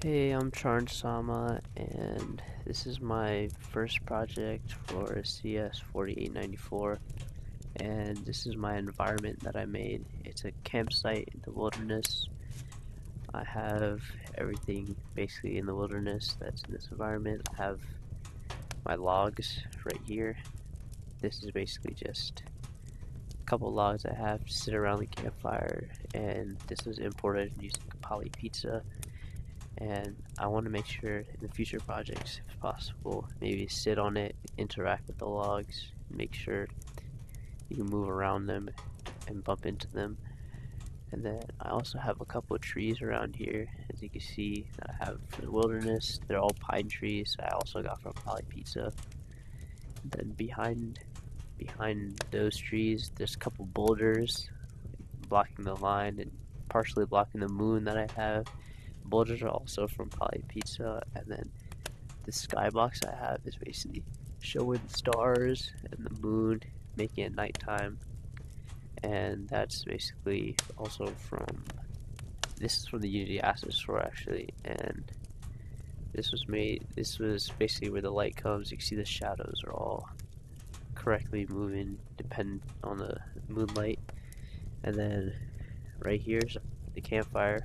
Hey, I'm Charan and this is my first project for CS 4894, and this is my environment that I made. It's a campsite in the wilderness. I have everything basically in the wilderness that's in this environment. I have my logs right here. This is basically just a couple logs I have to sit around the campfire, and this was imported using poly pizza. And I want to make sure in the future projects, if possible, maybe sit on it, interact with the logs, make sure you can move around them and bump into them. And then I also have a couple of trees around here, as you can see, that I have for the wilderness. They're all pine trees I also got from Poly Pizza. And then behind those trees, there's a couple boulders blocking the line and partially blocking the moon that I have. Boulders are also from Poly Pizza, and then the skybox I have is basically showing the stars and the moon, making it nighttime, and that's basically also from, this is from the Unity Asset Store actually, and this was basically where the light comes. You can see the shadows are all correctly moving depending on the moonlight. And then right here's the campfire.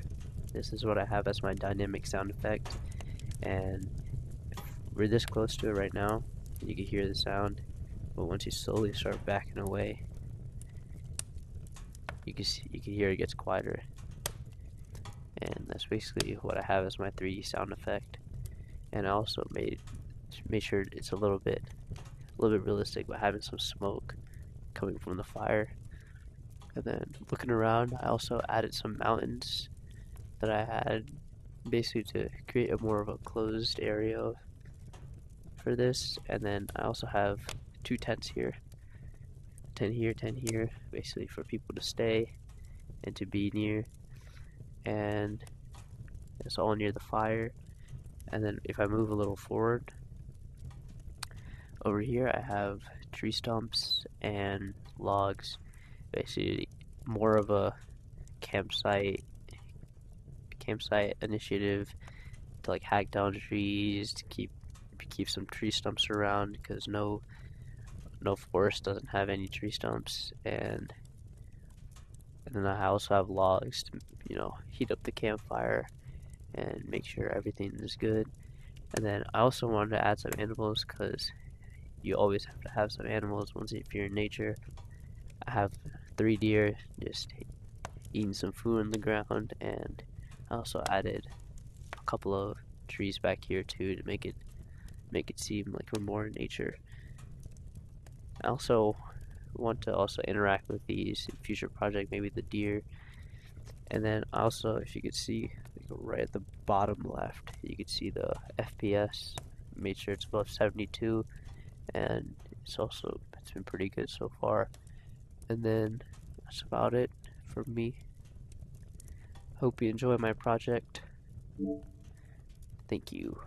This is what I have as my dynamic sound effect, and we're this close to it right now. You can hear the sound, but once you slowly start backing away, you can hear it gets quieter. And that's basically what I have as my 3D sound effect. And I also made sure it's a little bit realistic by having some smoke coming from the fire. And then looking around, I also added some mountains that I had basically to create a more of a closed area for this. And then I also have 2 tents here, 10 here, 10 here, basically for people to stay and to be near. And it's all near the fire. And then if I move a little forward, over here I have tree stumps and logs, basically more of a campsite initiative to like hack down trees to keep some tree stumps around, because no forest doesn't have any tree stumps. And then I also have logs to heat up the campfire and make sure everything is good. And then I also wanted to add some animals, because you always have to have some animals once if you're in nature. I have 3 deer just eating some food on the ground, and I also added a couple of trees back here too to make it seem like we're more in nature. I also want to interact with these in future project, maybe the deer. And then also, if you could see, like right at the bottom left, you could see the FPS. Made sure it's above 72, and it's been pretty good so far. And then that's about it for me. Hope you enjoy my project. Thank you.